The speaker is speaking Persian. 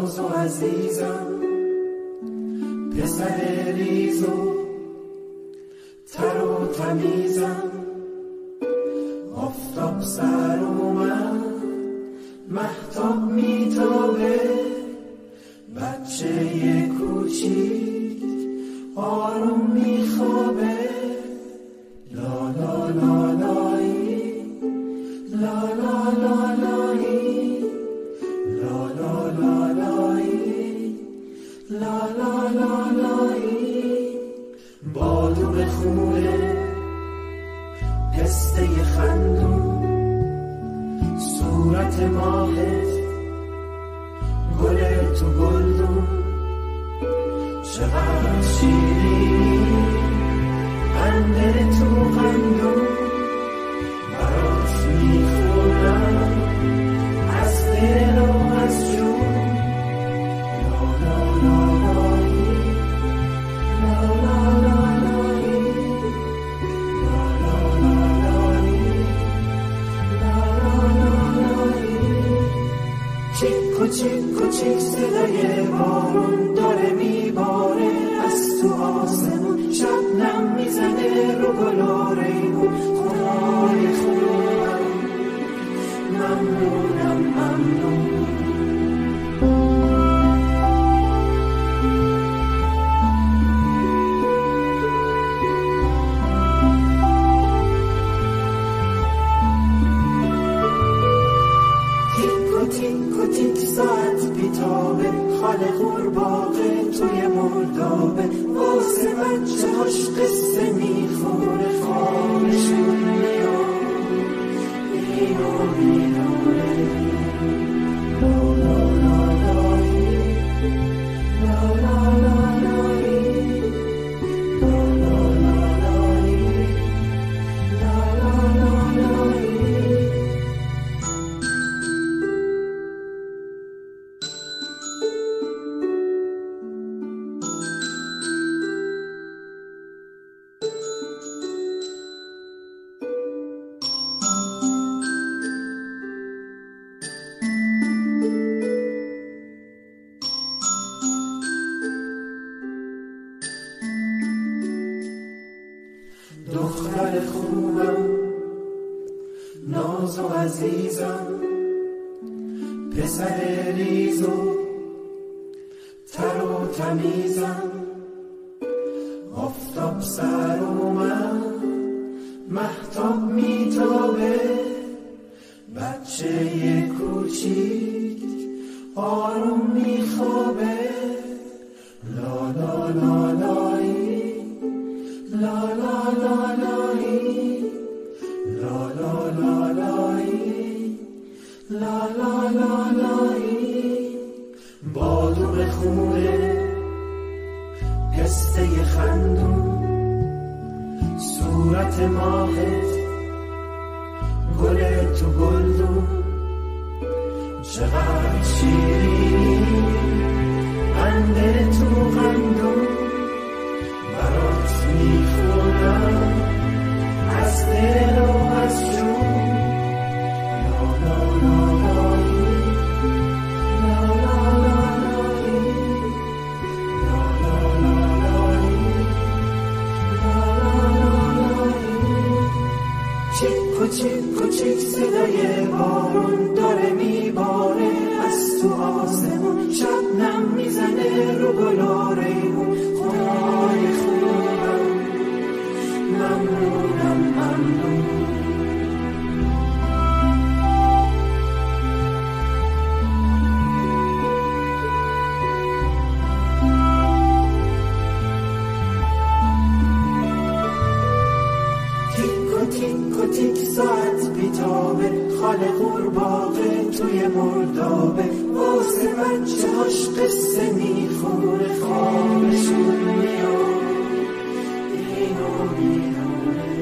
ناز و عزیزم، پسر ریز و تر و تمیزم. آفتاب سر اومد، مهتاب میتابه، بچه یه کوچیک آروم میخوابه. لا لا لا لایی، لا لا لا لایی، لا لا لا لایی، لا لا لا لایی. بادوم خونه، پسته خندون، صورت ماهت، گل تو گلدون. چقدر شیرینی قنده تو قندون، برات میخونم از دل و از جون. لا لا لا لایی، لا لا لا لایی، لا لا لا لایی، لا لا لا لایی. چیک و چیک و چیک صدای بارون داره میباره از تو آسمون. شبنم میزنه رو گل و ریحون. خدای خوبم، ممنونم ممنون. تیک و تیک ساعت بیتابه، خاله قورباغه توی مردابه. واسه بچه هاش قصه میخونه، خالشون میاد اینو میدونه. لا لا لا لایی، لا لا لا لایی، لا لا لا لایی، لا لا لا لایی. دختر خوبم، ناز و عزیزم، پسر ریز و تر و تمیزم. آفتاب سر اومد، مهتاب میتابه، بچه یه کوچیک آروم میخوابه. لا لا لا لایی، لا لا لا لایی، لا لا لا لایی، لا لا لا لایی. بادوم خونه، پسته خندون، صورت ماهت، گل تو گلدون. چقدر شیرینی قنده تو قندون، برات میخونم از دل و از جون. لا لا لا لایی، لا لا لا لایی، لا لا لا لایی، لا لا لا لایی. چیک و چیک و چیک صدای بارون داره میباره از تو آسمون. شبنم میزنه رو گل و ریحون. خدای خوبم، ممنونم ممنون. تیک و تیک ساعت بیتابه، خاله قورباغه توی مردابه. واسه بچه هاش قصه میخونه، خوابشون میاد اینو میدونه.